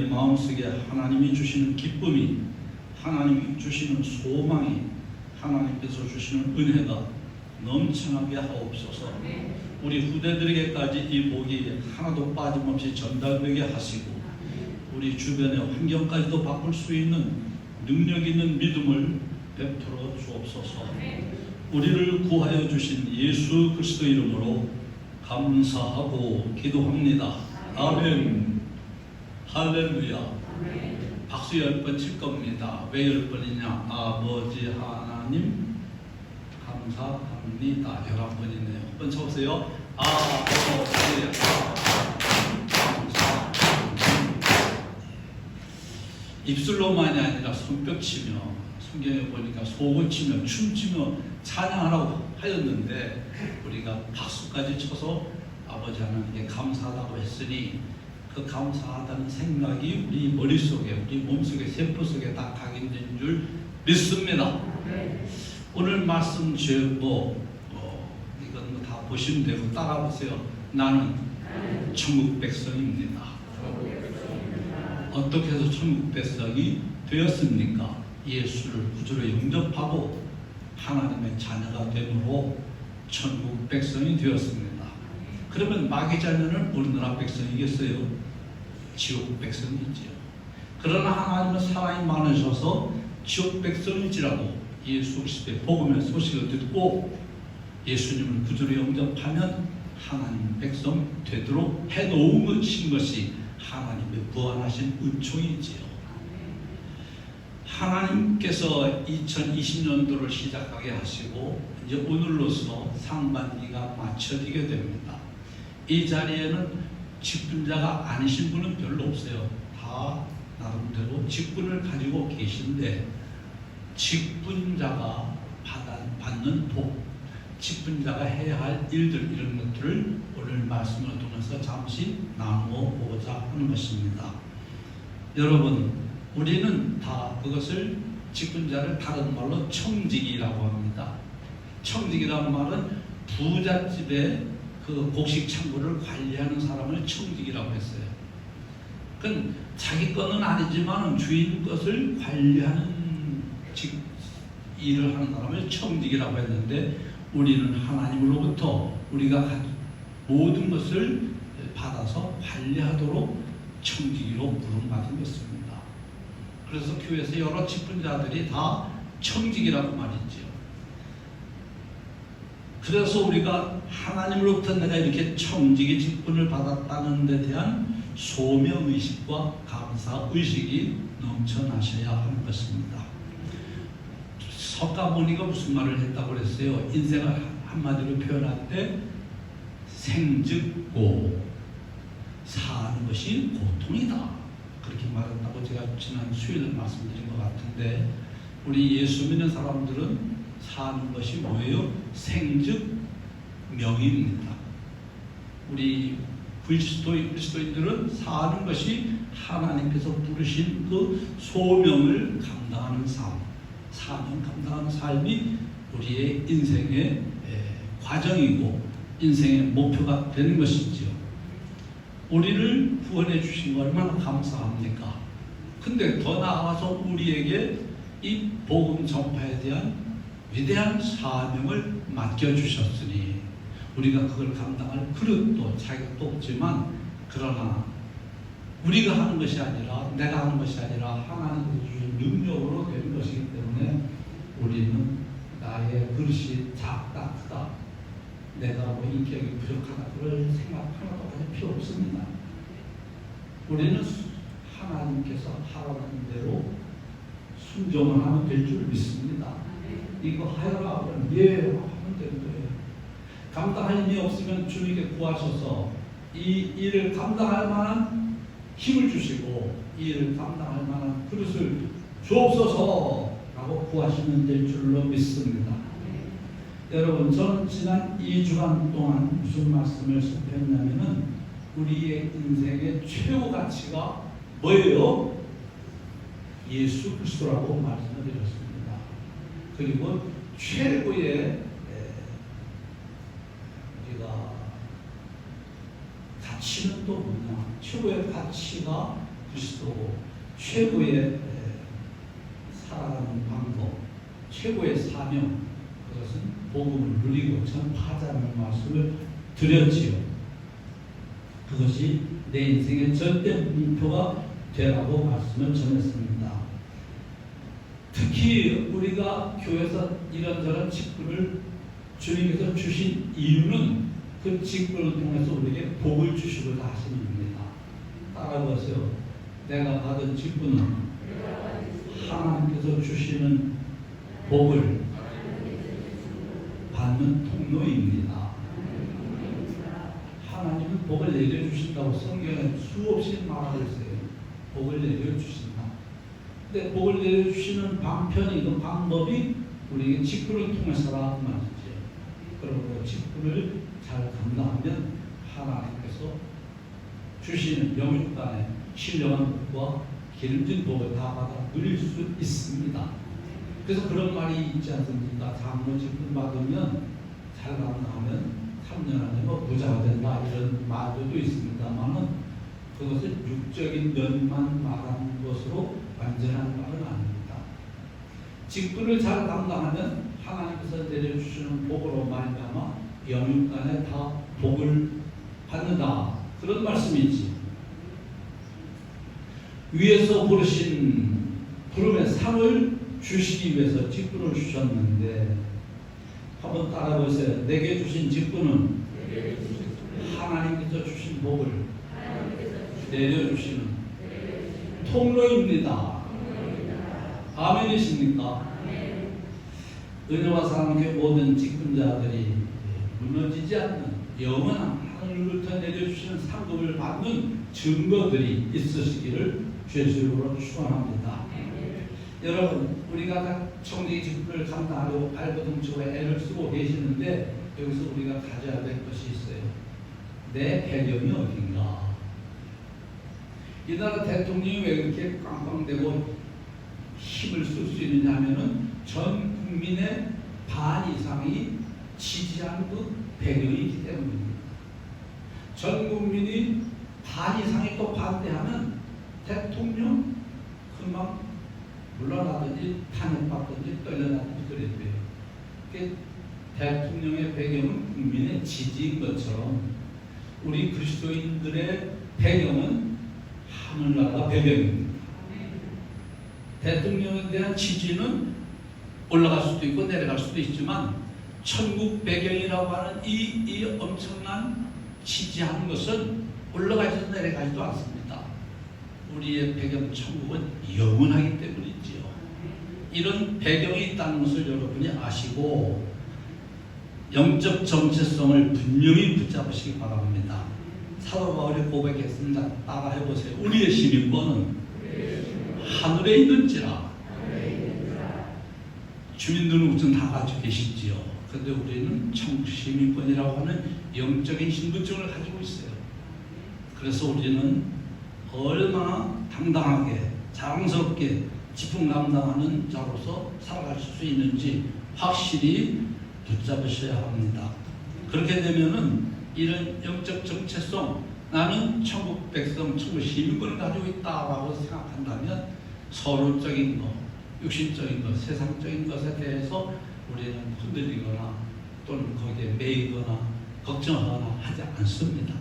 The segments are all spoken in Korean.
마음속에 하나님이 주시는 기쁨이, 하나님이 주시는 소망이, 하나님께서 주시는 은혜가 넘쳐나게 하옵소서. 우리 후대들에게까지 이 복이 하나도 빠짐없이 전달되게 하시고, 우리 주변의 환경까지도 바꿀 수 있는 능력 있는 믿음을 베풀어 주옵소서. 우리를 구하여 주신 예수 그리스도 이름으로 감사하고 기도합니다. 아멘. 할렐루야. 박수 10번 칠 겁니다. 왜 10번이냐? 아버지 하나님 감사합니다. 11번이네요. 한번 쳐보세요. 아버지 감사합니다. 입술로만이 아니라 손뼉 치며, 성경에 보니까 소고 치며 춤추며 찬양하라고 하였는데, 우리가 박수까지 쳐서 아버지 하나님께 감사하다고 했으니 그 감사하다는 생각이 우리 머릿속에, 우리 몸속에, 세포 속에 다 각인된 줄 믿습니다. 오늘 말씀 제목 이건 뭐 다 보시면 되고 따라 보세요. 나는 천국 백성입니다. 어떻게 해서 천국 백성이 되었습니까? 예수를 구주로 영접하고 하나님의 자녀가 됨으로 천국 백성이 되었습니다. 그러면 마귀 자녀는 우리나라 백성이겠어요? 지옥 백성이지요. 그러나 하나님은 사랑이 많으셔서 지옥 백성이지라고 예수 그리스도의 복음의 소식을 듣고 예수님을 구주로 영접하면 하나님 백성 되도록 해놓은 것이 하나님의 무한하신 은총이지요. 하나님께서 2020년도를 시작하게 하시고 이제 오늘로서 상반기가 마쳐지게 됩니다. 이 자리에는 직분자가 아니신 분은 별로 없어요. 다 나름대로 직분을 가지고 계신데, 직분자가 받는 복, 직분자가 해야 할 일들, 이런 것들을 오늘 말씀을 통해서 잠시 나누어 보고자 하는 것입니다. 여러분, 우리는 다 그것을, 직분자를 다른 말로 청직이라고 합니다. 청직이라는 말은 부잣집의 그 곡식 창고를 관리하는 사람을 청직이라고 했어요. 그건 자기 거는 아니지만 주인 것을 관리하는 일을 하는 사람을 청직이라고 했는데, 우리는 하나님으로부터 우리가 모든 것을 받아서 관리하도록 청직이로 부름받은 것입니다. 그래서 교회에서 여러 직분자들이 다 청직이라고 말이죠. 그래서 우리가 하나님으로부터 내가 이렇게 청직의 직분을 받았다는 데 대한 소명의식과 감사의식이 넘쳐나셔야 하는 것입니다. 석가모니가 무슨 말을 했다고 그랬어요? 인생을 한마디로 표현할 때 생즉고, 사는 것이 고통이다, 그렇게 말했다고 제가 지난 수요일에 말씀드린 것 같은데, 우리 예수 믿는 사람들은 사는 것이 뭐예요? 생즉 명입니다. 우리 그리스도인들은 사는 것이 하나님께서 부르신 그 소명을 감당하는 삶, 사명 감당하는 삶이 우리의 인생의 과정이고 인생의 목표가 되는 것이지요. 우리를 구원해 주신 거 얼마나 감사합니까? 근데 더 나아가서 우리에게 이 복음 전파에 대한 위대한 사명을 맡겨주셨으니 우리가 그걸 감당할 그릇도 자격도 없지만, 그러나 우리가 하는 것이 아니라, 내가 하는 것이 아니라 하나님께서 주신 능력으로 되는 것이기 때문에 우리는 나의 그릇이 작다 크다, 내가 뭐 인격이 부족하다, 그럴 생각 하나도 할 필요 없습니다. 우리는 하나님께서 하라는 대로 순종을 하면 될 줄 믿습니다. 이거 하여라 하면 예 하면 되는 거예요. 감당할 힘이 없으면 주님께 구하셔서 이 일을 감당할 만한 힘을 주시고 이 일을 감당할 만한 그릇을 주옵소서 라고 구하시면 될 줄로 믿습니다. 여러분, 저는 지난 2주간 동안 무슨 말씀을 했냐면은 우리의 인생의 최고 가치가 뭐예요? 예수 그리스도라고 말씀을 드렸습니다. 그리고 최고의 우리가 가치는 또 뭐냐? 최고의 가치가 그리스도 최고의 살아가는 방법, 최고의 사명, 그것은 복음을 누리고 전파하자는 말씀을 드렸지요. 그것이 내 인생의 절대 목표가 되라고 말씀을 전했습니다. 특히 우리가 교회에서 이런저런 직분을 주님께서 주신 이유는 그 직분을 통해서 우리에게 복을 주시고자 하심입니다. 따라보세요. 내가 받은 직분은 하나님께서 주시는 복을 받는 통로입니다. 하나님은 복을 내려주신다고 성경에 수없이 말하고 있어요. 복을 내려주신다. 근데 복을 내려주시는 방편이, 방법이 우리에게 직분을 통해서라는 말이죠. 그리고 직분을 잘 감당하면 하나님께서 주시는 영육간의 신령한 복과 기름진 복을 다 받아 누릴 수 있습니다. 그래서 그런 말이 있지 않습니까? 장로 직분 받으면 잘 감당하면 3년 안에 부자가 된다, 이런 말들도 있습니다만은 그것은 육적인 면만 말하는 것으로 완전한 말은 아닙니다. 직분을 잘 감당하면 하나님께서 내려주시는 복으로 말미암아 영육간에 다 복을 받는다, 그런 말씀이지. 위에서 부르신 부름의 상을 주시기 위해서 직분을 주셨는데, 한번 따라보세요. 내게 주신 직분은 하나님께서 주신 복을 내려주시는 통로입니다. 아멘이십니까? 은혜와 사랑의 모든 직분자들이 무너지지 않는 영원한 하늘로부터 내려주시는 상급을 받는 증거들이 있으시기를 주의 이름으로 축원합니다. 여러분, 우리가 다 청지기 직분을 감당하려고 발버둥치고 애를 쓰고 계시는데, 여기서 우리가 가져야 될 것이 있어요. 내 배경이 어딘가? 이 나라 대통령이 왜 이렇게 꽝꽝대고 힘을 쓸 수 있느냐 하면은 전 국민의 반 이상이 지지하는 그 배경이기 때문입니다. 전 국민이 반 이상이 또 반대하면 대통령 금방 물러나든지 탄핵받든지 떨려나든지 그랬대요. 대통령의 배경은 국민의 지지인 것처럼 우리 그리스도인들의 배경은 하늘나라 배경입니다. 대통령에 대한 지지는 올라갈 수도 있고 내려갈 수도 있지만 천국 배경이라고 하는 이 엄청난 지지하는 것은 올라가지도 내려가지도 않습니다. 우리의 배경 천국은 영원하기 때문이지요. 이런 배경이 있다는 것을 여러분이 아시고 영적 정체성을 분명히 붙잡으시기 바랍니다. 사도 바울이 고백했습니다. 따라 해보세요. 우리의 시민권은 하늘에 있는지라. 주민들은 우선 다 가지고 계시지요. 그런데 우리는 천국 시민권이라고 하는 영적인 신분증을 가지고 있어요. 그래서 우리는 얼마나 당당하게 자랑스럽게 직분 감당하는 자로서 살아갈 수 있는지 확실히 붙잡으셔야 합니다. 그렇게 되면은 이런 영적 정체성, 나는 천국 백성, 천국 시민권을 가지고 있다라고 생각한다면 서로적인 것, 육신적인 것, 세상적인 것에 대해서 우리는 흔들리거나 또는 거기에 매이거나 걱정하거나 하지 않습니다.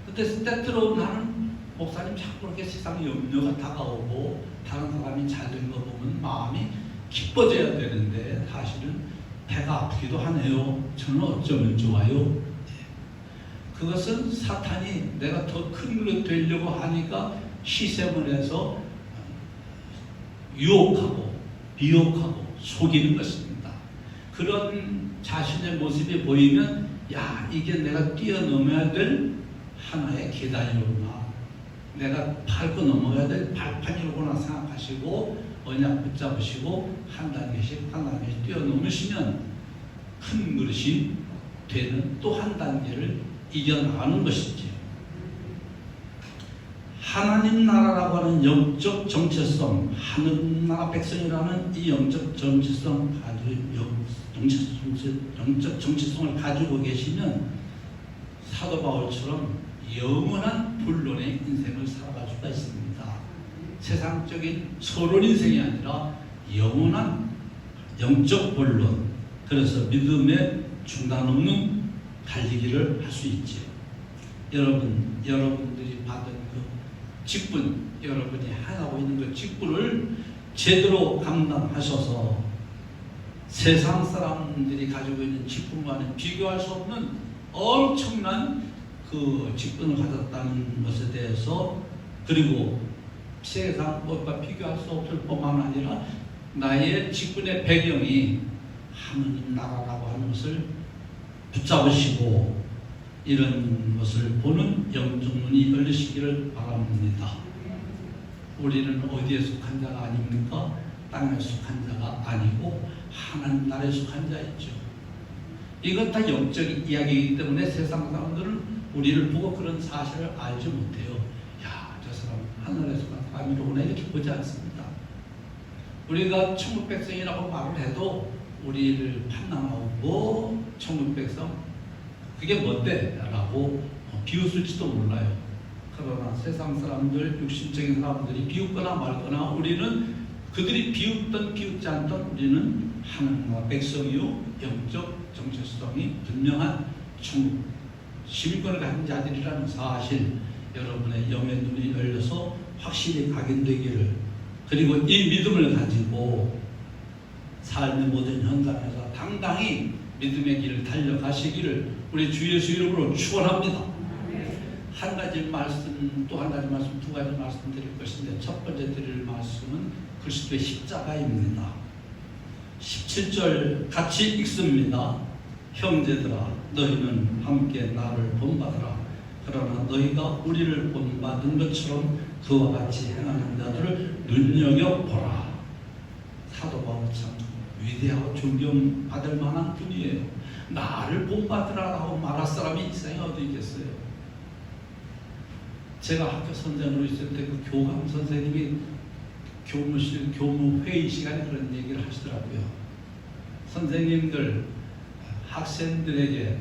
그때 때때로 나는 목사님 자꾸 그렇게 세상 염려가 다가오고 다른 사람이 잘 된 거 보면 마음이 기뻐져야 되는데 사실은 배가 아프기도 하네요. 저는 어쩌면 좋아요. 그것은 사탄이 내가 더 큰 일이 되려고 하니까 시샘을 해서 유혹하고 미혹하고 속이는 것입니다. 그런 자신의 모습이 보이면 야, 이게 내가 뛰어넘어야 될 하나의 계단이로구나, 내가 밟고 넘어가야 될 발판이로구나 생각하시고 언약 붙잡으시고 한 단계씩 뛰어넘으시면 큰 그릇이 되는 또 한 단계를 이겨나가는 것이지요. 하나님 나라라고 하는 영적 정체성, 하늘나라 백성이라는 이 영적 정체성, 영적 정체성을 가지고 계시면 사도 바울처럼 영원한 본론의 인생을 살아갈 수가 있습니다. 세상적인 서론 인생이 아니라 영원한 영적 본론, 그래서 믿음의 중단 없는 달리기를 할 수 있죠. 여러분들이 받은 그 직분, 여러분이 하고 있는 그 직분을 제대로 감당하셔서 세상 사람들이 가지고 있는 직분과는 비교할 수 없는 엄청난 그 직분을 가졌다는 것에 대해서, 그리고 세상 것과 비교할 수 없을 뿐만 아니라 나의 직분의 배경이 하느님 나라라고 하는 것을 붙잡으시고 이런 것을 보는 영적 눈이 열리시기를 바랍니다. 우리는 어디에 속한 자가 아닙니까? 땅에 속한 자가 아니고 하나님 나라에 속한 자이죠. 이건 다 영적 이야기이기 때문에 세상 사람들은 우리를 보고 그런 사실을 알지 못해요. 야, 저 사람 하늘에 속한 사람이로구나 이렇게 보지 않습니다. 우리가 천국 백성이라고 말을 해도 우리를 판단하고 천국 백성 그게 뭔데? 라고 비웃을지도 몰라요. 그러나 세상 사람들, 육신적인 사람들이 비웃거나 말거나 우리는 그들이 비웃던 비웃지 않던 우리는 하나님과 백성이요 영적 정체성이 분명한 천국 시민권을 가진 자들이라는 사실, 여러분의 영의 눈이 열려서 확실히 각인되기를, 그리고 이 믿음을 가지고 삶의 모든 현장에서 당당히 믿음의 길을 달려가시기를 우리 주 예수 이름으로 축원합니다. 한 가지 말씀, 또 한 가지 말씀, 두 가지 말씀 드릴 것인데, 첫 번째 드릴 말씀은 그리스도의 십자가입니다. 17절 같이 읽습니다. 형제들아, 너희는 함께 나를 본받으라. 그러나 너희가 우리를 본받은 것처럼 그와 같이 행하는 자들을 눈여겨보라. 사도 바울 참 위대하고 존경받을 만한 분이에요. 나를 본받으라라고 말할 사람이 이 세상에 어디 있겠어요? 제가 학교 선생으로 있을 때 그 교감 선생님이 교무실 교무 회의 시간에 그런 얘기를 하시더라고요. 선생님들 학생들에게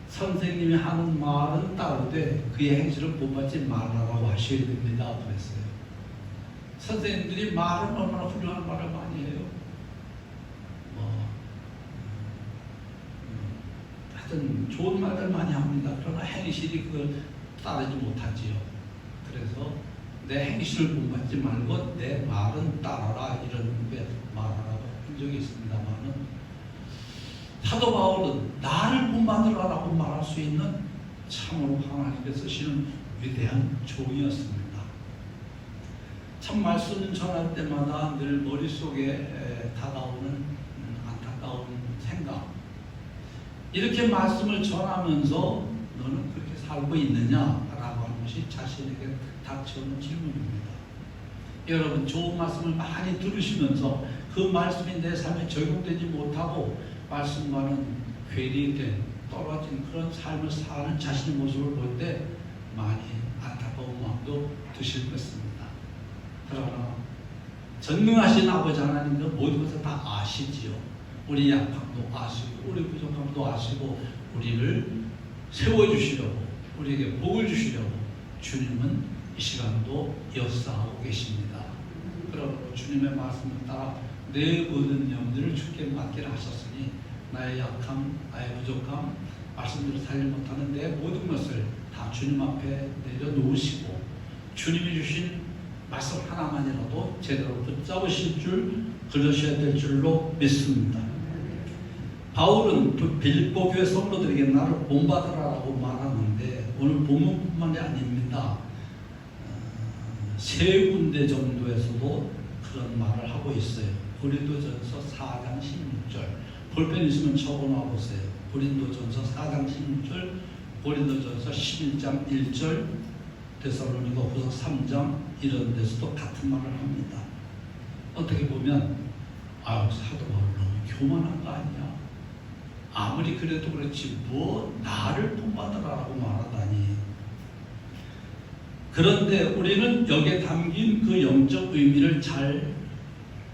선생님이 하는 말은 따르되 그의 행실을 본받지 말라라고 하셔야 됩니다. 그랬어요. 선생님들이 말은 얼마나 훌륭한 말을 많이 해요. 하여튼 좋은 말들 많이 합니다. 그러나 행실이 그걸 따르지 못하지요. 그래서 내 행실을 본받지 말고 내 말은 따라라 이런 게 말하라고 한 적이 있습니다만은, 사도 바울은 나를 본받으라라고 말할 수 있는 참으로 하나님께서 쓰시는 위대한 종이었습니다. 참 말씀 전할 때마다 늘 머릿속에 다가오는 안타까운 생각, 이렇게 말씀을 전하면서 너는 그렇게 살고 있느냐라고 하는 것이 자신에게 닥쳐오는 질문입니다. 여러분 좋은 말씀을 많이 들으시면서 그 말씀이 내 삶에 적용되지 못하고 말씀과는 괴리된 떨어진 그런 삶을 사는 자신의 모습을 볼 때 많이 안타까운 마음도 드실 것입니다. 그러나 전능하신 아버지 하나님은 모든 것을 다 아시지요. 우리 약함도 아시고 우리 부족함도 아시고 우리를 세워주시려고, 우리에게 복을 주시려고 주님은 이 시간도 역사하고 계십니다. 그러므로 주님의 말씀을 따라 내 모든 영들을 주께 맡기라 하셨으니 나의 약함, 나의 부족함, 말씀대로 살지 못하는 내 모든 것을 다 주님 앞에 내려놓으시고 주님이 주신 말씀 하나만이라도 제대로 붙잡으실 줄, 그러셔야 될 줄로 믿습니다. 바울은 빌립보 교회 성도들에게 나를 본받으라고 말하는데 오늘 본문뿐만이 아닙니다. 세 군데 정도에서도 그런 말을 하고 있어요. 고린도전서 4장 16절, 볼펜 있으면 적어놔 보세요. 고린도전서 4장 16절, 고린도전서 11장 1절, 데살로니가후서 3장 이런 데서도 같은 말을 합니다. 어떻게 보면 사도 바울 너무 교만한 거 아니야? 아무리 그래도 그렇지 뭐 나를 본받으라고 말하다니. 그런데 우리는 여기에 담긴 그 영적 의미를 잘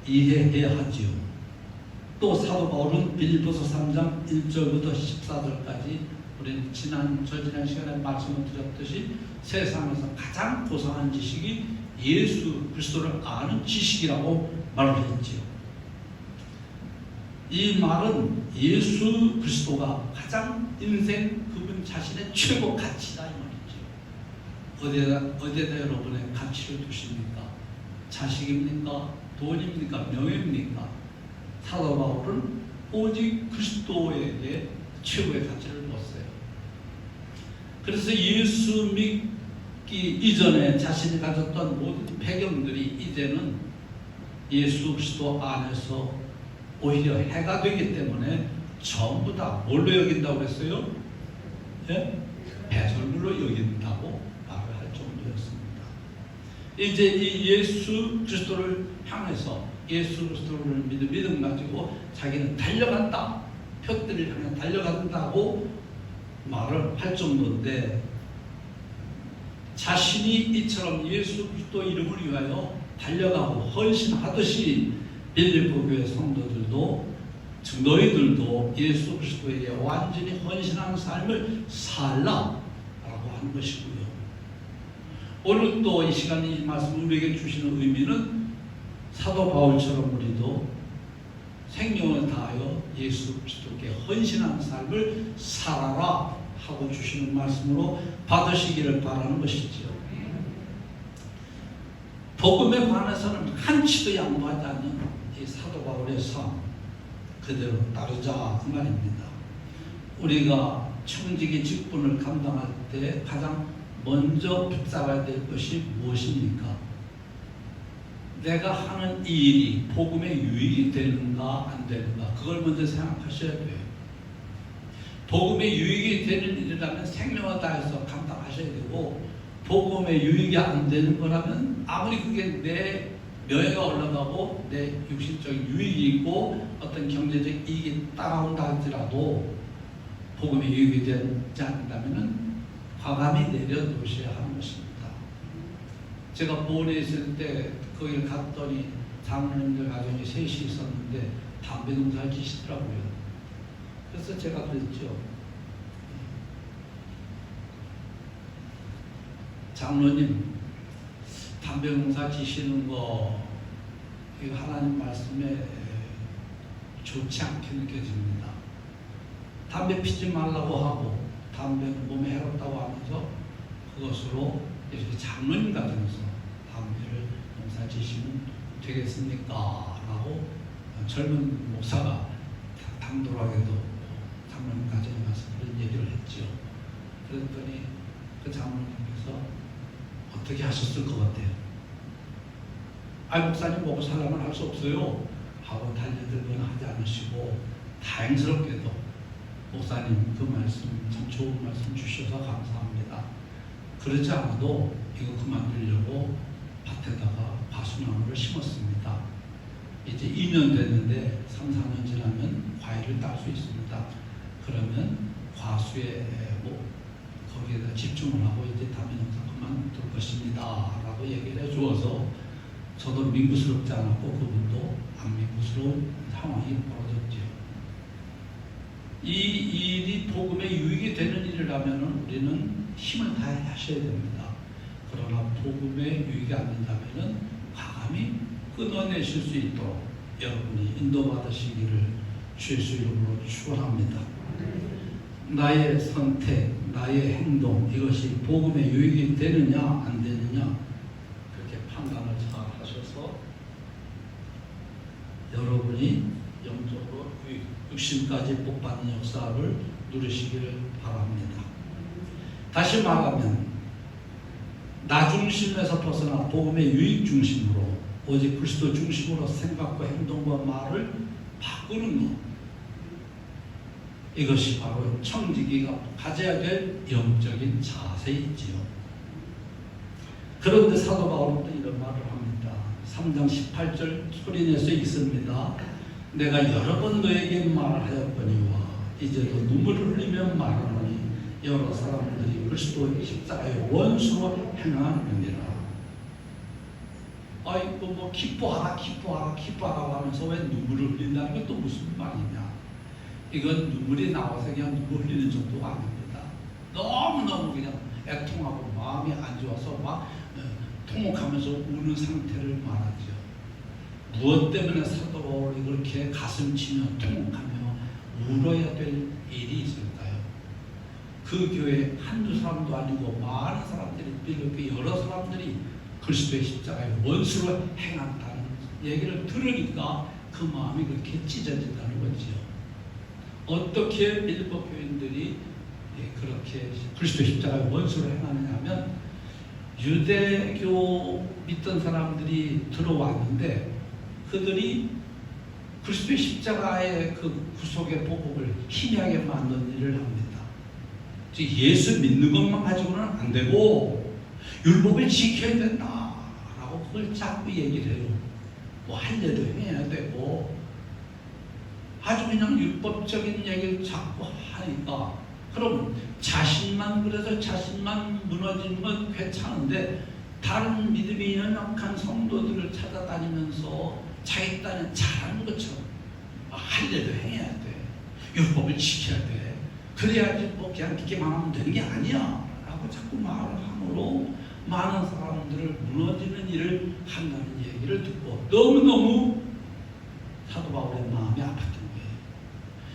이해해야 하지요. 또 사도 바울은 빌립보서 3장 1절부터 14절까지 우리는 지난 시간에 말씀을 드렸듯이 세상에서 가장 고상한 지식이 예수 그리스도를 아는 지식이라고 말을 했지요. 이 말은 예수 그리스도가 가장 인생 그분 자신의 최고 가치다 이 말이죠. 어디에다 여러분의 가치를 두십니까? 자식입니까? 돈입니까? 명예입니까? 사도 바울은 오직 그리스도에게 최고의 가치를 뒀어요. 그래서 예수 믿기 이전에 자신이 가졌던 모든 배경들이 이제는 예수 그리스도 안에서 오히려 해가 되기 때문에 전부 다 뭘로 여긴다고 그랬어요? 예? 배설물로 여긴다고 말을 할 정도였습니다. 이제 이 예수 그리스도를 향해서 예수 그리스도를 믿음 가지고 자기는 달려간다. 표들을 향해 달려간다고 말을 할 정도인데 자신이 이처럼 예수 그리스도 이름을 위하여 달려가고 헌신하듯이 빌립보 교회 성도들도 너희들도 예수 그리스도에게 완전히 헌신하는 삶을 살라라고 하는 것이고요. 오늘 또 이 시간에 이 말씀 우리에게 주시는 의미는 사도 바울처럼 우리도 생명을 다하여 예수 그리스도께 헌신하는 삶을 살아라 하고 주시는 말씀으로 받으시기를 바라는 것이지요. 복음에 관해서는 한치도 양보하지 않는 이 사도 바울의 삶 그대로 따르자 그 말입니다. 우리가 청지기 직분을 감당할 때 가장 먼저 붙잡아야 될 것이 무엇입니까? 내가 하는 이 일이 복음에 유익이 되는가 안 되는가 그걸 먼저 생각하셔야 돼요. 복음에 유익이 되는 일이라면 생명을 다해서 감당하셔야 되고 복음에 유익이 안 되는 거라면 아무리 그게 내 명예가 올라가고 내 육신적인 유익이 있고 어떤 경제적 이익이 따라온다 할지라도 복음에 유익이 되지 않는다면 과감히 내려놓으셔야 하는 것입니다. 제가 보은에 있을 때 거기를 갔더니 장로님들 가정이 셋이 있었는데 담배 농사를 지시더라고요. 그래서 제가 그랬죠. 장로님, 담배 농사 지시는 거 이거 하나님 말씀에 좋지 않게 느껴집니다. 담배 피지 말라고 하고 담배는 몸에 해롭다고 하면서 그것으로 이렇게 장로님 가정에서 담배를 농사 지시면 되겠습니까? 라고 젊은 목사가 당돌하게도 장로님 가정에 가서 그런 얘기를 했죠. 그랬더니 그 장로님께서 어떻게 하셨을 것 같아요? 목사님 먹고 살라면 할 수 없어요 하고 달려들거나 하지 않으시고 다행스럽게도 목사님 그 말씀 참 좋은 말씀 주셔서 감사합니다. 그렇지 않아도 이거 그만두려고 밭에다가 과수나무를 심었습니다. 이제 2년 됐는데 3, 4년 지나면 과일을 딸 수 있습니다. 그러면 과수에 거기에다 집중을 하고 이제 담배 농사 그만둘 것입니다 라고 얘기를 해주어서 저도 민구스럽지 않았고 그분도 안 민구스러운 상황이 벌어졌죠. 이 일이 복음에 유익이 되는 일이라면 우리는 힘을 다해 하셔야 됩니다. 그러나 복음에 유익이 안 된다면 과감히 끊어내실 수 있도록 여러분이 인도받으시기를 주의 이름으로 축원합니다. 나의 선택, 나의 행동 이것이 복음에 유익이 되느냐 안 되느냐 그렇게 판단을 잘 하셔서 여러분이 영적으로 육신까지 복받는 역사를 누리시기를 바랍니다. 다시 말하면 나 중심에서 벗어나 복음의 유익 중심으로 오직 그리스도 중심으로 생각과 행동과 말을 바꾸는 것 이것이 바로 청지기가 가져야 될 영적인 자세이지요. 그런데 사도 바울은 또 이런 말을 합니다. 3장 18절 소리내서 있습니다. 내가 여러 번 너에게 말하였거니와 이제도 눈물을 흘리며 말하노니 여러 사람들이 그리스도의 십자가의 원수로 행하느니라. 아이고 기뻐하라 하면서 왜 눈물을 흘린다는 건 또 무슨 말이냐. 이건 눈물이 나와서 그냥 눈물 흘리는 정도가 아닙니다. 너무너무 그냥 애통하고 마음이 안 좋아서 막 통곡하면서 우는 상태를 말하죠. 무엇 때문에 사도 바울이 그렇게 가슴 치며 통곡하며 울어야 될 일이 있을까요? 그 교회 한두 사람도 아니고 많은 사람들이, 이렇게 여러 사람들이 그리스도의 십자가의 원수로 행한다는 얘기를 들으니까 그 마음이 그렇게 찢어진다는 거죠. 어떻게 빌립보 교인들이 그렇게 그리스도 십자가의 원수로 행하느냐 하면, 유대교 믿던 사람들이 들어왔는데 그들이 그리스도의 십자가의 그 구속의 보복을 희미하게 만드는 일을 합니다. 즉 예수 믿는 것만 가지고는 안 되고 율법을 지켜야 된다라고 그걸 자꾸 얘기를 해요. 뭐 할 일도 해야 되고 아주 그냥 율법적인 얘기를 자꾸 하니까, 그럼 자신만, 그래서 자신만 무너지는 건 괜찮은데 다른 믿음이 연약한 성도들을 찾아다니면서 자기 딴은 잘하는 것처럼 할 일도 해야 돼, 율법을 지켜야 돼, 그래야지 뭐 그냥 듣기만 하면 되는 게 아니야 라고 자꾸 말을 함으로 많은 사람들을 무너지는 일을 한다는 얘기를 듣고 너무너무 사도 바울의 마음이 아팠던 거예요.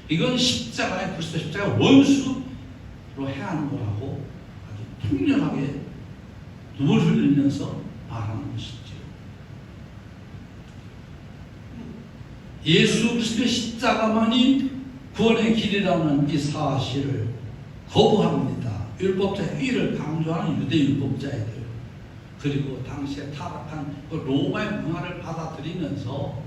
이건 십자가의, 그리스도 십자가의 원수로 행하는 거라고 아주 통렬하게 눈물 흘리면서 말하는 것이죠. 예수 그리스도의 십자가만이 구원의 길이라는 이 사실을 거부합니다. 율법자 회의를 강조하는 유대 율법자애들, 그리고 당시에 타락한 그 로마의 문화를 받아들이면서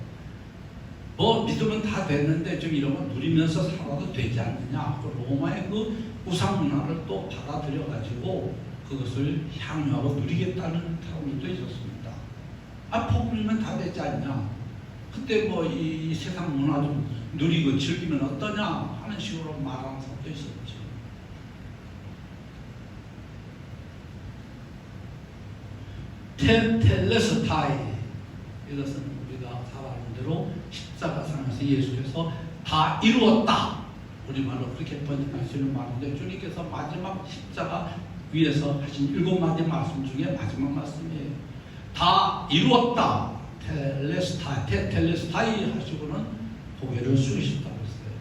뭐 믿으면 다 되는데 좀 이런 거 누리면서 살아도 되지 않느냐, 그 로마의 그 우상 문화를 또 받아들여 가지고 그것을 향유하고 누리겠다는 사람들도 있었습니다. 복음이면 다 되지 않냐, 그때 뭐 이 세상 문화 좀 누리고 즐기면 어떠냐 하는 식으로 말하는 사람도 있었죠. 테텔레스타이, 이것은 우리가 잘 아는 대로 십자가상에서 예수께서 다 이루었다, 우리말로 그렇게 번역할 수 있는 말인데, 주님께서 마지막 십자가 위에서 하신 7마디 말씀 중에 마지막 말씀이에요. 다 이루었다, 테텔레스타이 하시고는 고개를 숙이셨다고 했어요.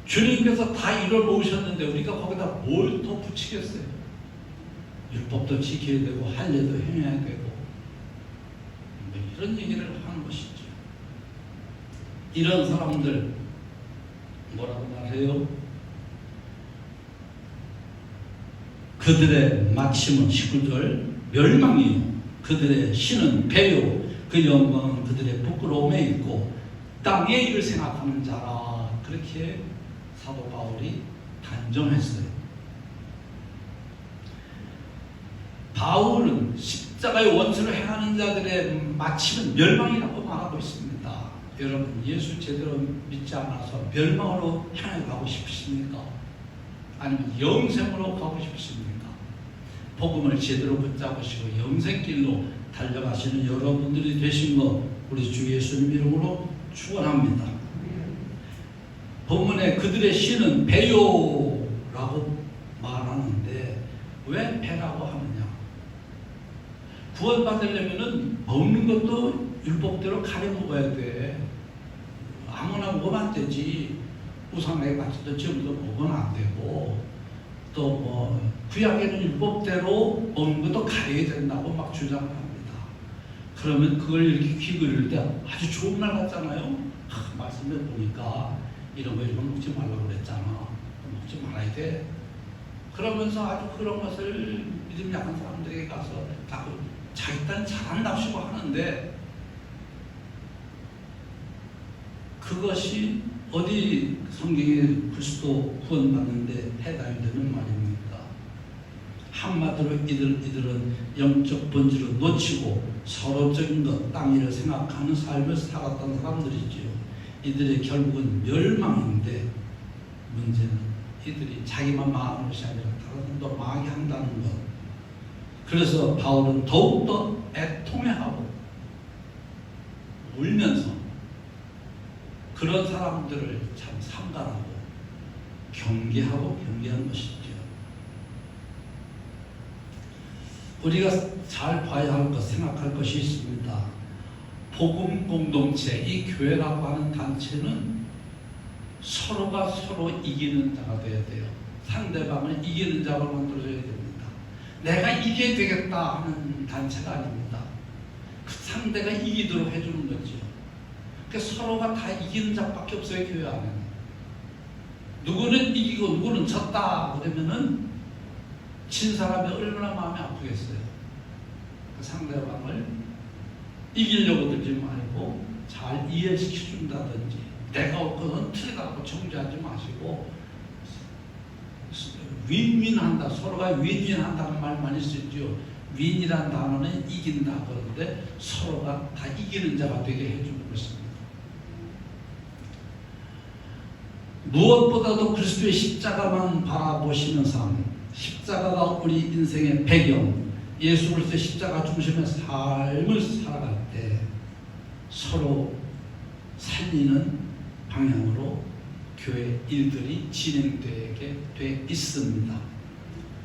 주님께서 다 이뤄 놓으셨는데 우리가 거기다 뭘 더 붙이겠어요? 율법도 지켜야 되고 할 일도 해야 되고 이런 얘기를 하는 것이죠. 이런 사람들 뭐라고 말해요? 그들의 마침은 19절 멸망이요, 그들의 신은 배요, 그 영광은 그들의 부끄러움에 있고 땅의 일을 생각하는 자라, 그렇게 사도 바울이 단정했어요. 바울은 십자가의 원수를 행하는 자들의 마침은 멸망이라고 말하고 있습니다. 여러분, 예수 제대로 믿지 않아서 멸망으로 향해 가고 싶으십니까? 아니면 영생으로 가고 싶으십니까? 복음을 제대로 붙잡으시고 영생길로 달려가시는 여러분들이 되신 것 우리 주 예수님 이름으로 축원합니다. 본문에 그들의 신은 배요라고 말하는데 왜 배라고 하느냐? 구원받으려면은 먹는 것도 율법대로 가려 먹어야 돼. 아무나 먹으면 안 되지. 우상에 바쳐도 전부도 먹으면 안 되고, 또 뭐 구약에는 율법대로 먹는 것도 가려야 된다고 막 주장을 합니다. 그러면 그걸 이렇게 귀 기울일 때 아주 좋은 말 같잖아요. 말씀을 보니까 이런 거 먹지 말라고 그랬잖아. 먹지 말아야 돼. 그러면서 아주 그런 것을 믿음 약한 사람들에게 가서 자꾸 자기 딴 잘한답시고 하는데, 그것이 어디 성경에 그리스도 구원받는데 해당이 되는 말입니까? 한마디로 이들은 영적 본질을 놓치고 서로적인 것, 땅 일을 생각하는 삶을 살았던 사람들이지요. 이들의 결국은 멸망인데, 문제는 이들이 자기만 망하는 것이 아니라 다른 사람도 망하게 한다는 것. 그래서 바울은 더욱더 애통해하고 울면서 그런 사람들을 참 삼가라고 경계하고 경계하는 것이죠. 우리가 잘 봐야 할 것, 생각할 것이 있습니다. 복음 공동체, 이 교회라고 하는 단체는 서로가 서로 이기는 자가 되어야 돼요. 상대방을 이기는 자로 만들어줘야 됩니다. 내가 이겨야 되겠다 하는 단체가 아닙니다. 그 상대가 이기도록 해주는 거죠. 그러니까 서로가 다 이기는 자밖에 없어요, 교회 안에는. 누구는 이기고 누구는 졌다 그러면은 진 사람이 얼마나 마음이 아프겠어요. 그 상대방을 이기려고 들지 말고 잘 이해시켜준다든지, 내가 없거든 틀리다고 정죄하지 마시고 윈윈한다, 서로가 윈윈한다는 말 많이 쓰죠. 윈이라는 단어는 이긴다 그러는데 서로가 다 이기는 자가 되게 해주는 것입니다. 무엇보다도 그리스도의 십자가만 바라보시는 삶, 십자가가 우리 인생의 배경, 예수 그리스도의 십자가 중심의 삶을 살아갈 때 서로 살리는 방향으로 교회 일들이 진행되게 돼 있습니다.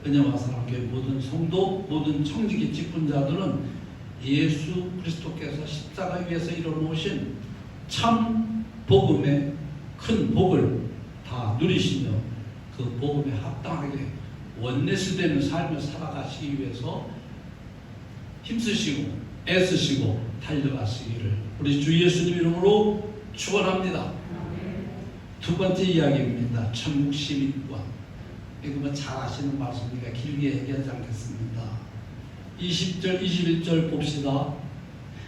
은혜와 사랑교회 모든 성도, 모든 청지기 직분자들은 예수 그리스도께서 십자가 위에서 이뤄놓으신 참 복음의 큰 복을 다 누리시며 그 복음에 합당하게 원내스 되는 삶을 살아가시기 위해서 힘쓰시고 애쓰시고 달려가시기를 우리 주 예수님 이름으로 축원합니다. 두 번째 이야기입니다. 천국 시민권. 이거 뭐 잘 아시는 말씀이니까 길게 얘기하지 않겠습니다. 20절 21절 봅시다.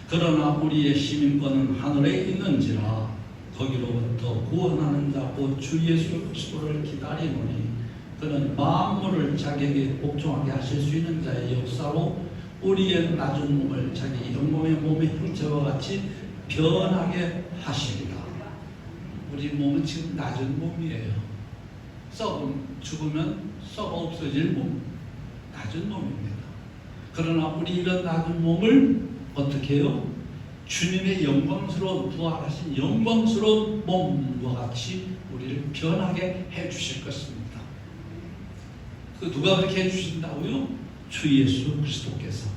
그러나 우리의 시민권은 하늘에 있는지라 거기로부터 구원하는 자 곧 주 예수 그리스도를 기다리노니 그는 만물을 자기에게 복종하게 하실 수 있는 자의 역사로 우리의 낮은 몸을 자기 영광의 몸의 형체와 같이 변하게 하시리라. 우리 몸은 지금 낮은 몸이에요. 죽으면 썩어 없어질 몸, 낮은 몸입니다. 그러나 우리 이런 낮은 몸을 어떻게 해요? 주님의 영광스러운 부활하신 영광스러운 몸과 같이 우리를 변하게 해주실 것입니다. 그 누가 그렇게 해주신다고요? 주 예수 그리스도께서.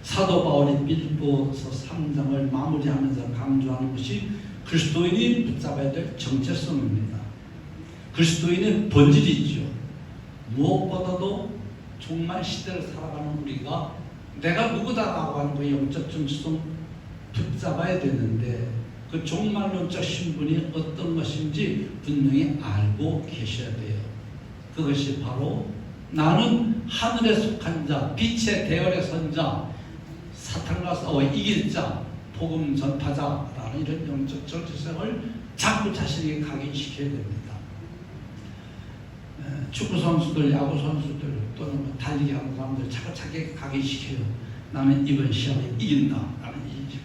사도 바울이 빌립보서 3장을 마무리하면서 강조하는 것이 그리스도인이 붙잡아야 될 정체성입니다. 그리스도인의 본질이죠. 무엇보다도 종말 시대를 살아가는 우리가 내가 누구다라고 하는 그 영적 정체성 붙잡아야 되는데 그 종말론적 신분이 어떤 것인지 분명히 알고 계셔야 돼요. 그것이 바로 나는 하늘에 속한 자, 빛의 대열에 선 자, 사탄과 싸워 이길 자, 복음 전파자라는 이런 영적 정체성을 자꾸 자신에게 각인시켜야 됩니다. 축구 선수들, 야구 선수들 또는 달리기 하는 사람들 자꾸 자기에게 각인시켜요. 나는 이번 시합에 이긴다. 나는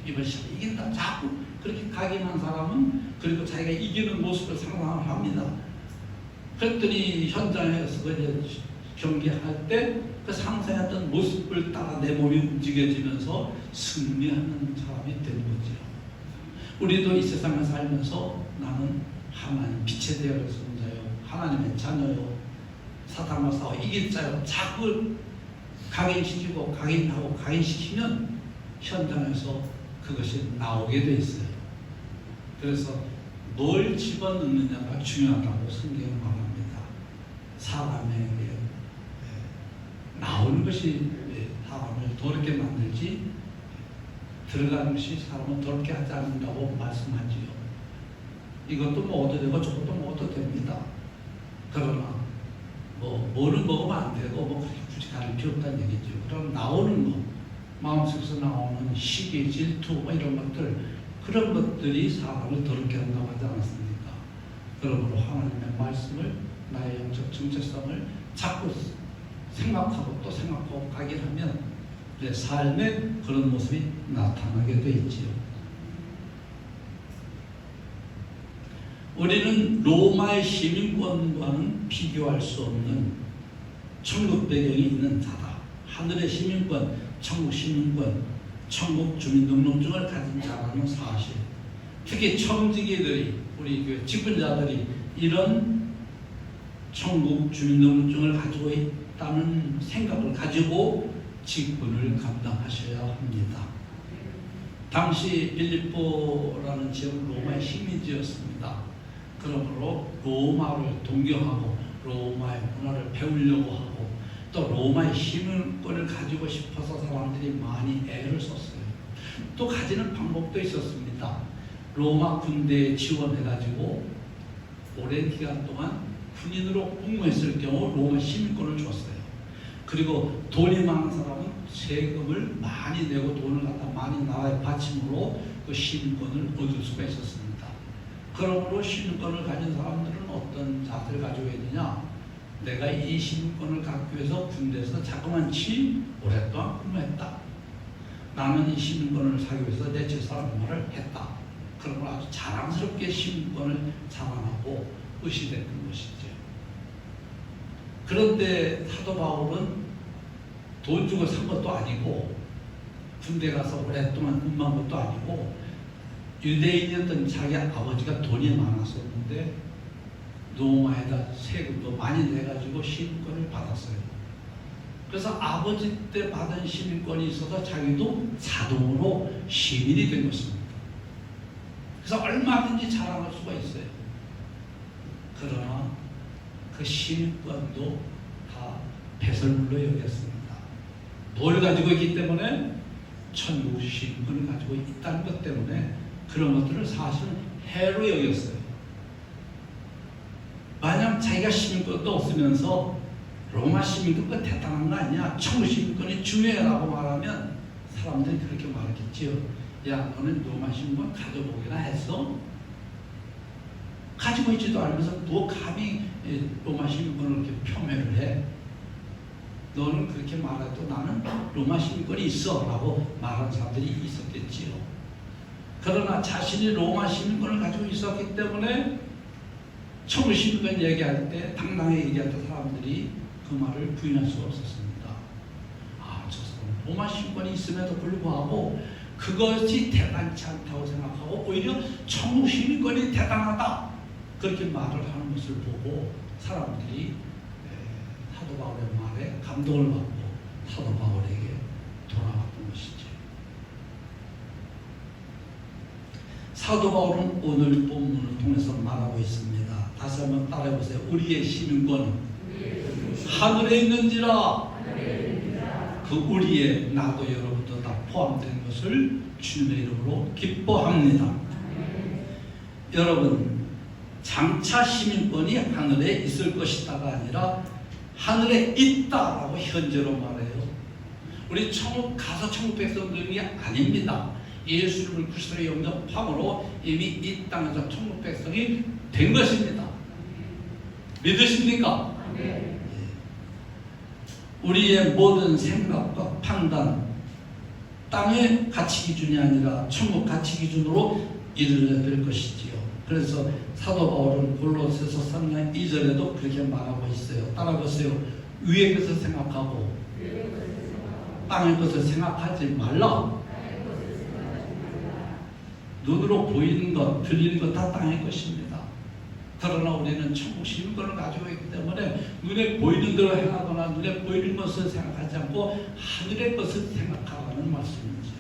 이번 시합에 이긴다. 자꾸 그렇게 각인한 사람은 그리고 자기가 이기는 모습을 상상을 합니다. 그랬더니 현장에서 경기할 때 그 상상했던 모습을 따라 내 몸이 움직여지면서 승리하는 사람이 되는 거죠. 우리도 이 세상을 살면서 나는 하나님 빛의 대열에 선 자요, 하나님의 자녀요, 사탄과 싸워 이길 자요, 자꾸 각인시키고 각인하고 각인시키면 현장에서 그것이 나오게 돼 있어요. 그래서 뭘 집어넣느냐가 중요하다고 성경은 말합니다. 사람에게 나오는 것이 사람을 더럽게 만들지 들어가는 것이 사람을 더럽게 하지 않는다고 말씀하지요. 이것도 먹어도 되고 저것도 먹어도 됩니다. 그러나 뭐는 먹으면 안 되고 그렇게 굳이 가릴 필요 없다는 얘기죠. 그럼 나오는 것, 마음속에서 나오는 시기, 질투 이런 것들, 그런 것들이 사람을 더럽게 한다고 하지 않았습니까? 그러므로 하나님의 말씀을, 나의 영적 정체성을 자꾸 생각하고 또 생각하고 각인하면 내 삶에 그런 모습이 나타나게 돼 있지요. 우리는 로마의 시민권과는 비교할 수 없는 천국 배경이 있는 자다. 하늘의 시민권, 천국 시민권, 천국 주민등록증을 가진 자라는 사실. 특히 청지기들이, 우리 직분자들이 이런 천국 주민등록증을 가지고 있다는 생각을 가지고 직분을 감당하셔야 합니다. 당시 빌립보라는 지역은 로마의 식민지였습니다. 그러므로 로마를 동경하고 로마의 문화를 배우려고 하고 또 로마의 시민권을 가지고 싶어서 사람들이 많이 애를 썼어요. 또 가지는 방법도 있었습니다. 로마 군대에 지원해가지고 오랜 기간 동안 군인으로 복무했을 경우 로마 시민권을 줬어요. 그리고 돈이 많은 사람은 세금을 많이 내고 돈을 갖다 많이 나라에 바침으로 그 시민권을 얻을 수가 있었습니다. 그러므로 시민권을 가진 사람들은 어떤 자세를 가지고 있느냐? 내가 이 시민권을 갖기 위해서 군대에서 자그만치 오랫동안 근무했다. 나는 이 시민권을 사기 위해서 내 재산을 말을 했다. 그러므로 아주 자랑스럽게 시민권을 자랑하고 의시됐던 것이죠. 그런데 사도 바울은 돈 주고 산 것도 아니고 군대 가서 오랫동안 근무한 것도 아니고 유대인이었던 자기 아버지가 돈이 많았었는데 로마에다 세금도 많이 내가지고 시민권을 받았어요. 그래서 아버지 때 받은 시민권이 있어서 자기도 자동으로 시민이 된 것입니다. 그래서 얼마든지 자랑할 수가 있어요. 그러나 그 시민권도 다 배설물로 여겼습니다. 뭘 가지고 있기 때문에? 천국 시민권을 가지고 있다는 것 때문에 그런 것들을 사실은 해로 여겼어요. 만약 자기가 시민권도 없으면서 로마 시민권은 대단한 거 아니야? 천국 시민권이 중요해라고 말하면 사람들이 그렇게 말했겠지요. 야, 너는 로마 시민권 가져보기나 했어? 가지고 있지도 않으면서 뭐 감히 로마 시민권을 이렇게 폄훼를 해? 너는 그렇게 말해도 나는 로마 시민권이 있어 라고 말하는 사람들이 있었겠지요. 그러나 자신이 로마 시민권을 가지고 있었기 때문에 천국 시민권 얘기할 때 당당하게 얘기할 때 사람들이 그 말을 부인할 수가 없었습니다. 아, 저 사람 로마 시민권이 있음에도 불구하고 그것이 대단치 않다고 생각하고 오히려 천국 시민권이 대단하다 그렇게 말을 하는 것을 보고 사람들이 사도 바울의 말에 감동을 받고 사도 바울에게 돌아왔던 것이죠. 사도 바울은 오늘 본문을 통해서 말하고 있습니다. 다시 한번 따라해보세요. 우리의 시민권은 하늘에 있는지라. 그 우리의 나도 여러분도 다 포함된 것을 주님의 이름으로 기뻐합니다. 여러분, 장차 시민권이 하늘에 있을 것이다가 아니라 하늘에 있다라고 현재로 말해요. 우리 천국 가서 천국 백성들이 아닙니다. 예수님을 그리스도로 영접함으로 이미 이 땅에서 천국 백성이 된 것입니다. 믿으십니까? 네. 우리의 모든 생각과 판단, 땅의 가치 기준이 아니라 천국 가치 기준으로 이르러야 될 것이지요. 그래서 사도 바울은 골로새서 3장 2절에도 그렇게 말하고 있어요. 따라보세요. 위의 것을 생각하고 땅의 것을 생각하지 말라. 눈으로 보이는 것, 들리는 것 다 땅의 것입니다. 그러나 우리는 천국 시민권을 가지고 있기 때문에 눈에 보이는 대로 행하거나 눈에 보이는 것을 생각하지 않고 하늘의 것을 생각하라는 말씀이죠.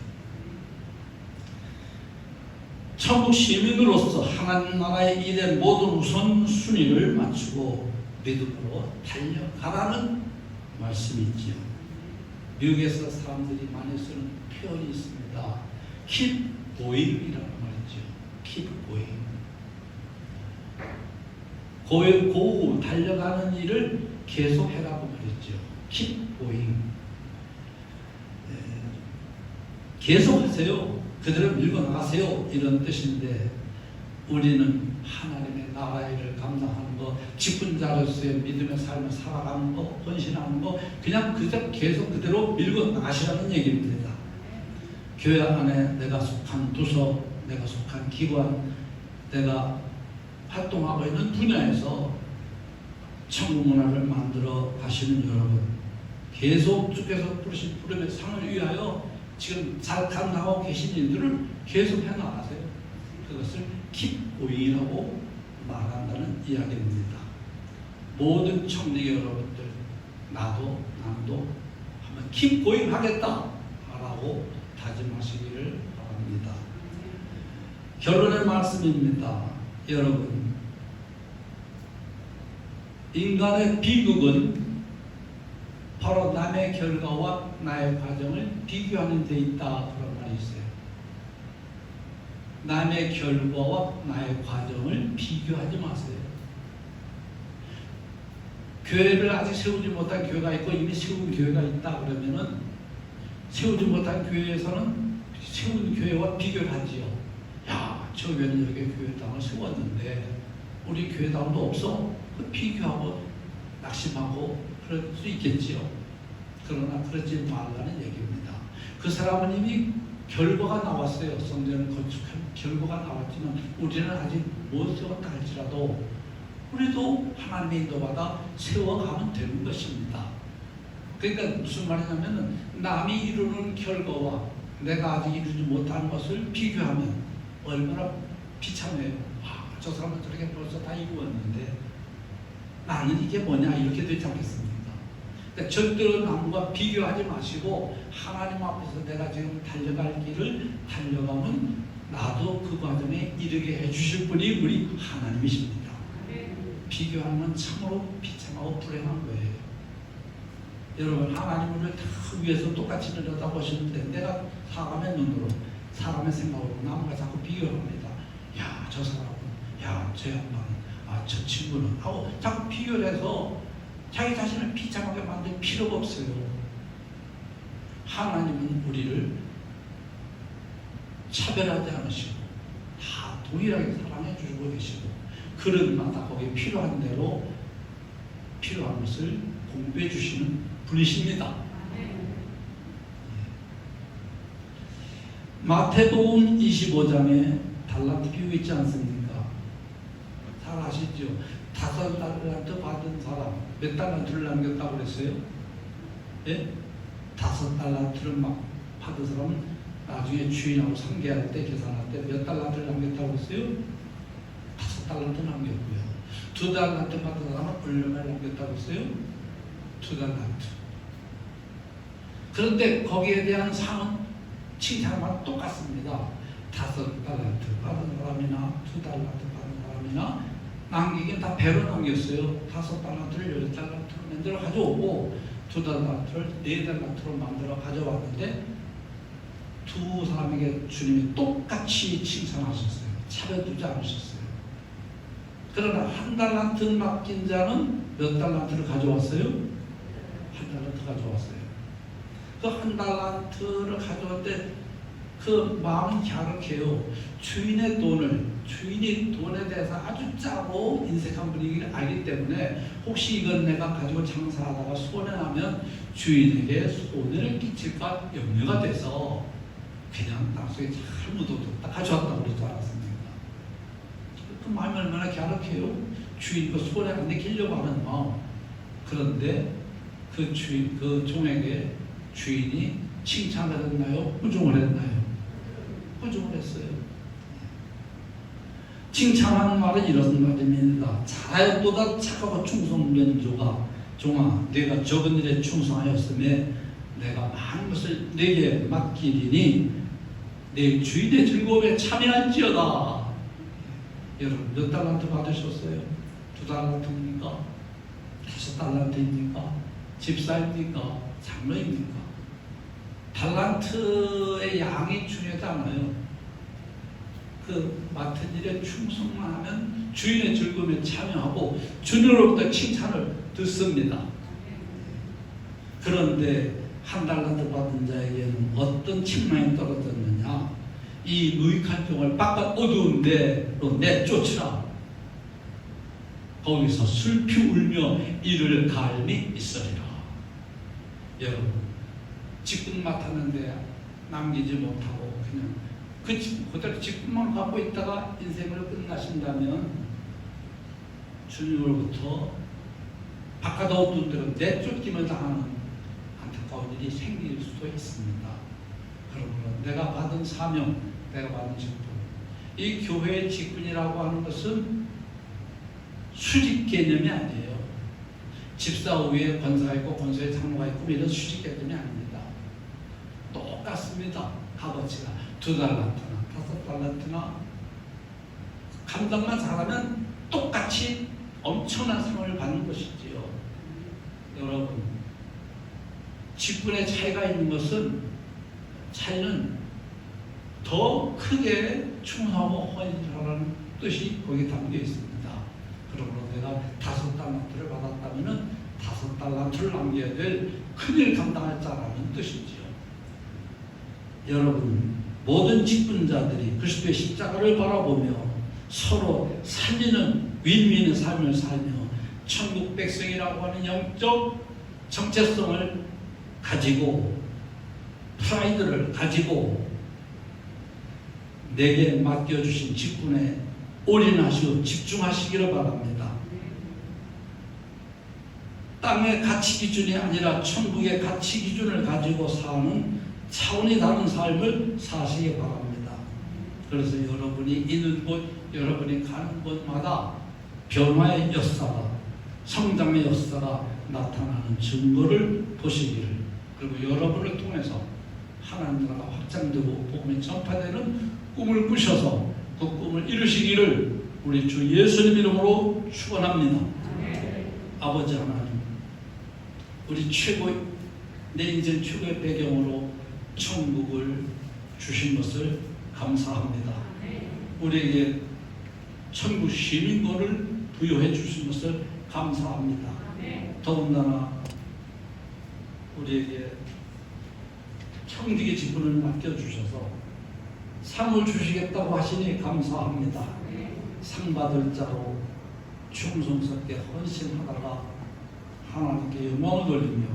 천국 시민으로서 하나님 나라의 일의 모든 우선순위를 맞추고 믿음으로 달려가라는 말씀이지요. 미국에서 사람들이 많이 쓰는 표현이 있습니다. Keep going이라는 말이죠. Keep going. 고우 달려가는 일을 계속해라고 말했죠. Keep going. 계속하세요. 그대로 밀고나가세요. 이런 뜻인데 우리는 하나님의 나라의 일을 감당하는 거, 직분자로서의 믿음의 삶을 살아가는 거, 헌신하는 거 그냥 그대로 계속 그대로 밀고 나가시라는 얘기입니다. 교회 안에 내가 속한 부서, 내가 속한 기관, 내가 활동하고 있는 분야에서 천국 문화를 만들어 가시는 여러분, 계속 주께서 부르신 부름의 상을 위하여 지금 잘 감당하고 계신 일들을 계속 해나가세요. 그것을 keep going이라고 말한다는 이야기입니다. 모든 청년 여러분들, 나도 한번 킵고잉 하겠다 라고 다짐하시기를 바랍니다. 결론의 말씀입니다. 여러분, 인간의 비극은 바로 남의 결과와 나의 과정을 비교하는 데 있다, 그런 말이 있어요. 남의 결과와 나의 과정을 비교하지 마세요. 교회를 아직 세우지 못한 교회가 있고 이미 세운 교회가 있다 그러면은, 세우지 못한 교회에서는 세운 교회와 비교를 하지요. 야, 저 교회는 이렇게 교회당을 세웠는데 우리 교회당도 없어? 비교하고 낙심하고 그럴 수 있겠지요. 그러나 그러지 말라는 얘기입니다. 그 사람은 이미 결과가 나왔어요. 성전을 건축한 결과가 나왔지만 우리는 아직 못 세웠다 할지라도 우리도 하나님의 인도받아 세워가면 되는 것입니다. 그러니까 무슨 말이냐면, 남이 이루는 결과와 내가 아직 이루지 못한 것을 비교하면 얼마나 비참해요. 저 사람은 저렇게 벌써 다 이루었는데 나는 이게 뭐냐, 이렇게 되지 않겠습니까? 그러니까 절대로 남과 비교하지 마시고 하나님 앞에서 내가 지금 달려갈 길을 달려가면 나도 그 과정에 이르게 해주실 분이 우리 하나님이십니다. 비교하면 참으로 비참하고 불행한 거예요. 여러분, 하나님을 다 위에서 똑같이 내려다보시는데 내가 사람의 눈으로, 사람의 생각으로 남과 자꾸 비교합니다. 야, 저 사람은, 야, 저 양반은, 저 친구는 하고 자꾸 비교를 해서 자기 자신을 비참하게 만들 필요가 없어요. 하나님은 우리를 차별하지 않으시고 다 동일하게 사랑해 주시고 계시고, 그릇마다 거기에 필요한 대로 필요한 것을 공부해 주시는 분이십니다. 마태복음 25장에 달란트 비유 있지 않습니까? 잘 아시죠? 5달란트 받은 사람 몇 달란트를 남겼다고 그랬어요? 예? 5달란트를 막 받은 사람은 나중에 주인하고 상계할 때, 계산할 때 몇 달란트를 남겼다고 그랬어요? 5달란트 남겼고요. 2달란트 받은 사람은 얼마나 남겼다고 했어요? 2달란트. 그런데 거기에 대한 상은, 칭찬만 똑같습니다. 5달란트 받은 사람이나 2달란트 받은 사람이나 남기긴 다 배로 남겼어요. 5달란트를 10달란트로 만들어 가져오고 2달란트를 4달란트로 만들어 가져왔는데 두 사람에게 주님이 똑같이 칭찬하셨어요. 차별두지 않으셨어요. 그러나 1달란트 맡긴 자는 몇 달란트를 가져왔어요? 1달란트 가져왔어요. 그 1달란트를 가져올 때 그 마음이 갸륵해요. 주인이 돈에 대해서 아주 짜고 인색한 분위기를 알기 때문에 혹시 이건 내가 가지고 장사하다가 손해나면 주인에게 손해를 끼칠까 염려가 돼서 그냥 나중에 잘 묻어뒀다 가져왔다고 그러지 않았습니까? 그 마음이 얼마나 갸륵해요. 주인 그 손해 안 내키려고 하는 마음. 그런데 그 주인, 그 종에게 주인이 칭찬을 했나요? 부정을 했나요? 부정을 했어요. 칭찬하는 말은 이런 말입니다. 잘하였도다 착하고 충성된 종아, 내가 적은 일에 충성하였음에 내가 많은 것을 내게 맡기리니 내 주인의 즐거움에 참여할지어다. 여러분, 몇 달란트 받으셨어요? 2달란트입니까? 5달란트입니까? 집사입니까? 장로입니까? 달란트의 양이 중요하지 않아요. 그 맡은 일에 충성만 하면 주인의 즐거움에 참여하고 주님으로부터 칭찬을 듣습니다. 그런데 1달란트 받은 자에게는 어떤 책망이 떨어졌느냐? 이 무익한 종을 바깥 어두운 데로 내쫓으라. 거기서 슬피 울며 이를 갈미 있으리라. 여러분, 직분 맡았는데 남기지 못하고 그냥 그대로 직분만 갖고 있다가 인생을 끝나신다면 주님으로부터 바깥 어두운 데로 내쫓김을 당하는 안타까운 일이 생길 수도 있습니다. 그러므로 내가 받은 사명, 내가 받은 직분, 이 교회의 직분이라고 하는 것은 수직 개념이 아니에요. 집사 위에 권사가 있고 권사에 장로가 있고 이런 수직개념이 아닙니다. 똑같습니다. 값어치가 2달란트나 5달란트나 감당만 잘하면 똑같이 엄청난 상을 받는 것이지요. 여러분, 직분의 차이가 있는 것은 차이는 더 크게 충성하고 헌신하라는 뜻이 거기에 담겨 있습니다. 그러므로 내가 5달란트를 받았다면 5달란트를 남겨야 될 큰일 감당할 자라는 뜻이지요. 여러분, 모든 직분자들이 그리스도의 십자가를 바라보며 서로 살리는 윈윈의 삶을 살며 천국 백성이라고 하는 영적 정체성을 가지고 프라이드를 가지고 내게 맡겨주신 직분에 올인하시고 집중하시기를 바랍니다. 땅의 가치 기준이 아니라 천국의 가치 기준을 가지고 사는 차원이 다른 삶을 사시기 바랍니다. 그래서 여러분이 있는 곳, 여러분이 가는 곳마다 변화의 역사가, 성장의 역사가 나타나는 증거를 보시기를, 그리고 여러분을 통해서 하나님 나라가 확장되고 복음이 전파되는 꿈을 꾸셔서 그 꿈을 이루시기를 우리 주 예수님 이름으로 축원합니다. 아버지 하나님, 우리 내 인생 최고의 배경으로 천국을 주신 것을 감사합니다. 우리에게 천국 시민권을 부여해 주신 것을 감사합니다. 더군다나 우리에게 청지기 직분을 맡겨주셔서 상을 주시겠다고 하시니 감사합니다. 상 받을 자로 충성스럽게 헌신하다가 하나님께 영광을 돌리며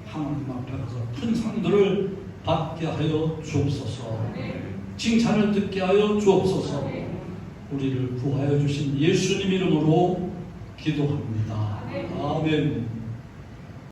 하나님 앞에서 큰 상들을 받게 하여 주옵소서. 칭찬을 듣게 하여 주옵소서. 우리를 구하여 주신 예수님 이름으로 기도합니다. 아멘.